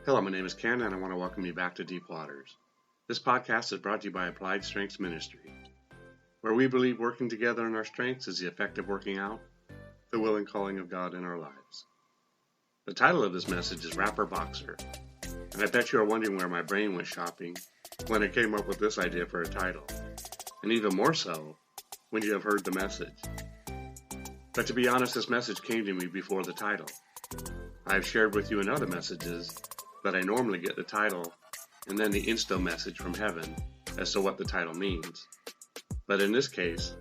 Hello, my name is Ken, and I want to welcome you back to Deep Waters. This podcast is brought to you by Applied Strengths Ministry, where we believe working together in our strengths is the effective working out the will and calling of God in our lives. The title of this message is Rapper Boxer, and I bet you are wondering where my brain went shopping when I came up with this idea for a title, and even more so when you have heard the message. But to be honest, this message came to me before the title. I have shared with you in other messages that I normally get the title and then the insto message from heaven as to what the title means. But in this case,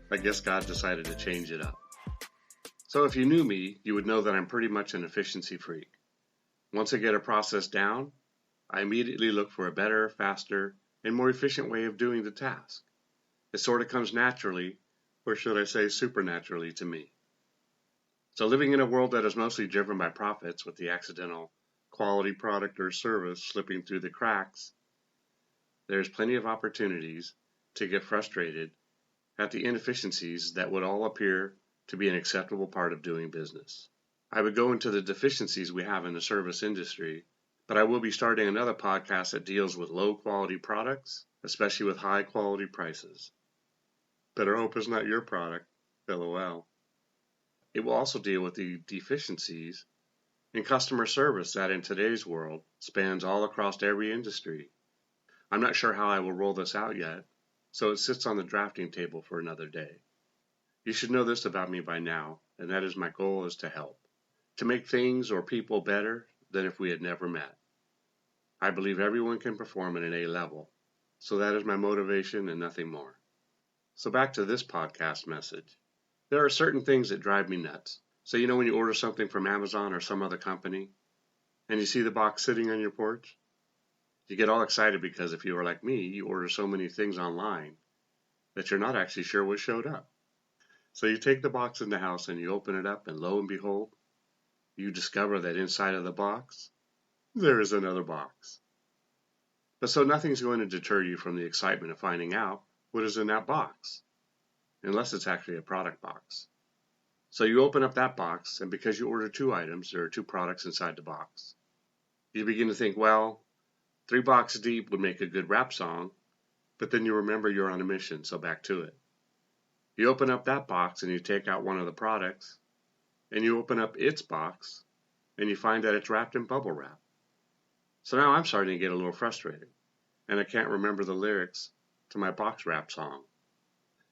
I guess God decided to change it up. So if you knew me, you would know that I'm pretty much an efficiency freak. Once I get a process down, I immediately look for a better, faster, and more efficient way of doing the task. It sort of comes naturally, or should I say supernaturally, to me. So living in a world that is mostly driven by profits with the accidental quality product or service slipping through the cracks, there's plenty of opportunities to get frustrated at the inefficiencies that would all appear to be an acceptable part of doing business. I would go into the deficiencies we have in the service industry, but I will be starting another podcast that deals with low quality products, especially with high quality prices. Better hope it's not your product, LOL. It will also deal with the deficiencies in customer service that in today's world spans all across every industry. I'm not sure how I will roll this out yet, so it sits on the drafting table for another day. You should know this about me by now, and that is my goal is to help, to make things or people better than if we had never met. I believe everyone can perform at an A level, so that is my motivation and nothing more. So back to this podcast message. There are certain things that drive me nuts. So you know when you order something from Amazon or some other company, and you see the box sitting on your porch? You get all excited because if you are like me, you order so many things online that you're not actually sure what showed up. So you take the box in the house and you open it up, and lo and behold, you discover that inside of the box, there is another box. But so nothing's going to deter you from the excitement of finding out what is in that box, unless it's actually a product box. So you open up that box, and because you ordered 2 items, there are 2 products inside the box. You begin to think, well, 3 boxes deep would make a good rap song, but then you remember you're on a mission, so back to it. You open up that box and you take out one of the products, and you open up its box, and you find that it's wrapped in bubble wrap. So now I'm starting to get a little frustrated, and I can't remember the lyrics to my box wrap song.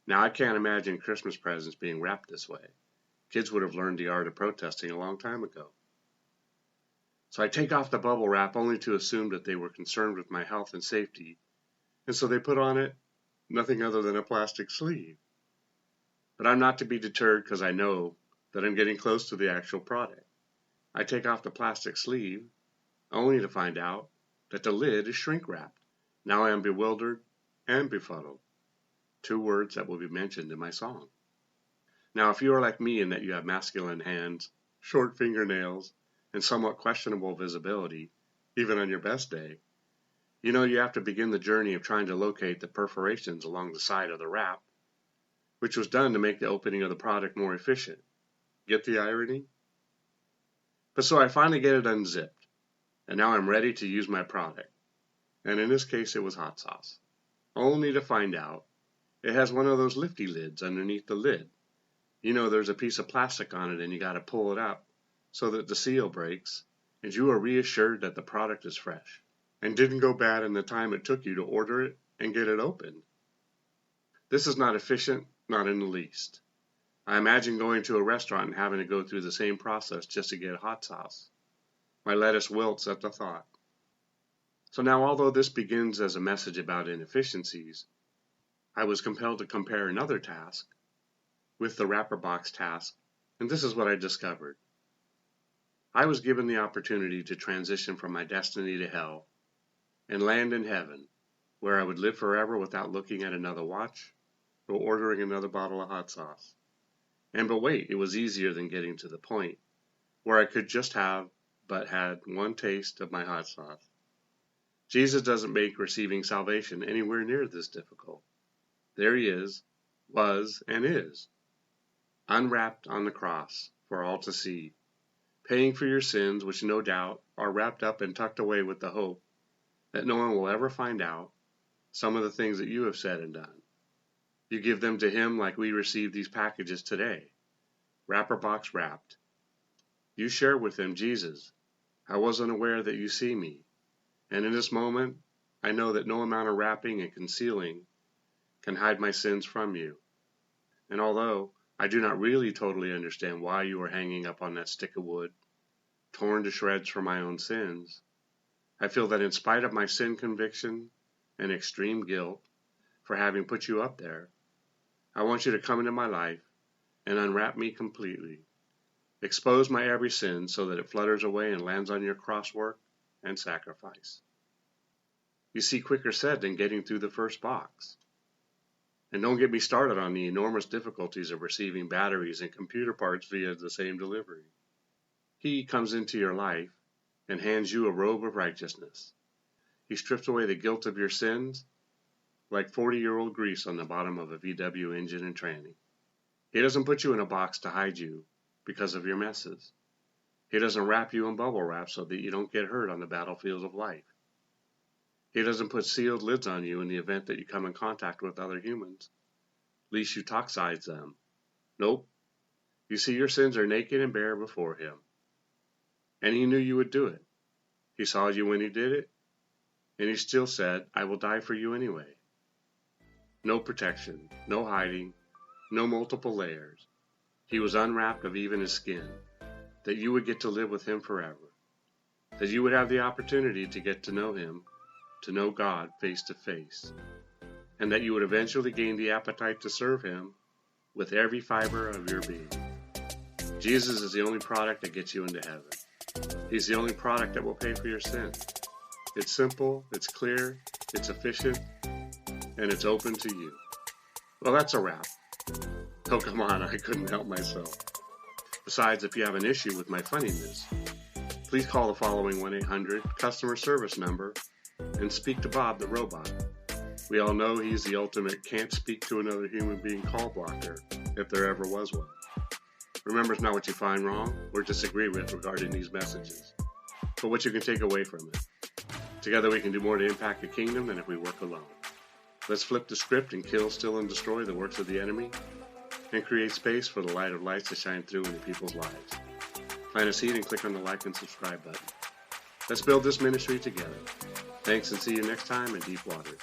Now I can't imagine Christmas presents being wrapped this way. Kids would have learned the art of protesting a long time ago. So I take off the bubble wrap only to assume that they were concerned with my health and safety, and so they put on it nothing other than a plastic sleeve. But I'm not to be deterred because I know that I'm getting close to the actual product. I take off the plastic sleeve only to find out that the lid is shrink wrapped. Now I am bewildered and befuddled, 2 words that will be mentioned in my song. Now, if you are like me in that you have masculine hands, short fingernails, and somewhat questionable visibility, even on your best day, you know you have to begin the journey of trying to locate the perforations along the side of the wrap, which was done to make the opening of the product more efficient. Get the irony? But so I finally get it unzipped, and now I'm ready to use my product. And in this case, it was hot sauce. Only to find out it has one of those lifty lids underneath the lid. You know there's a piece of plastic on it and you got to pull it up so that the seal breaks and you are reassured that the product is fresh and didn't go bad in the time it took you to order it and get it opened. This is not efficient, not in the least. I imagine going to a restaurant and having to go through the same process just to get hot sauce. My lettuce wilts at the thought. So now, although this begins as a message about inefficiencies, I was compelled to compare another task with the wrapper box task, and this is what I discovered. I was given the opportunity to transition from my destiny to hell and land in heaven, where I would live forever without looking at another watch or ordering another bottle of hot sauce. But wait, it was easier than getting to the point where I could just have but had one taste of my hot sauce. Jesus doesn't make receiving salvation anywhere near this difficult. There he is, was, and is, unwrapped on the cross for all to see, paying for your sins, which no doubt are wrapped up and tucked away with the hope that no one will ever find out some of the things that you have said and done. You give them to Him like we received these packages today, wrapper box wrapped. You share with Him, Jesus, I wasn't aware that you see me, and in this moment, I know that no amount of wrapping and concealing can hide my sins from you. And although I do not really totally understand why you are hanging up on that stick of wood, torn to shreds for my own sins, I feel that in spite of my sin conviction and extreme guilt for having put you up there, I want you to come into my life and unwrap me completely. Expose my every sin so that it flutters away and lands on your cross work and sacrifice. You see, quicker said than getting through the first box. And don't get me started on the enormous difficulties of receiving batteries and computer parts via the same delivery. He comes into your life and hands you a robe of righteousness. He strips away the guilt of your sins like 40-year-old grease on the bottom of a VW engine and tranny. He doesn't put you in a box to hide you because of your messes. He doesn't wrap you in bubble wrap so that you don't get hurt on the battlefield of life. He doesn't put sealed lids on you in the event that you come in contact with other humans, lest you toxize them. Nope. You see, your sins are naked and bare before Him. And He knew you would do it. He saw you when you did it, and He still said, I will die for you anyway. No protection, no hiding, no multiple layers. He was unwrapped of even His skin, that you would get to live with Him forever, that you would have the opportunity to get to know Him, to know God face to face, and that you would eventually gain the appetite to serve Him with every fiber of your being. Jesus is the only product that gets you into heaven. He's the only product that will pay for your sin. It's simple, it's clear, it's efficient, and it's open to you. Well, that's a wrap. Oh, come on, I couldn't help myself. Besides, if you have an issue with my funniness, please call the following 1-800 customer service number and speak to Bob the robot. We all know he's the ultimate can't speak to another human being call blocker, if there ever was one. Remember, it's not what you find wrong or disagree with regarding these messages, but what you can take away from it. Together we can do more to impact the kingdom than if we work alone. Let's flip the script and kill, steal, and destroy the works of the enemy, and create space for the light of lights to shine through into people's lives. Plant a seed and click on the like and subscribe button. Let's build this ministry together. Thanks, and see you next time in Deep Waters.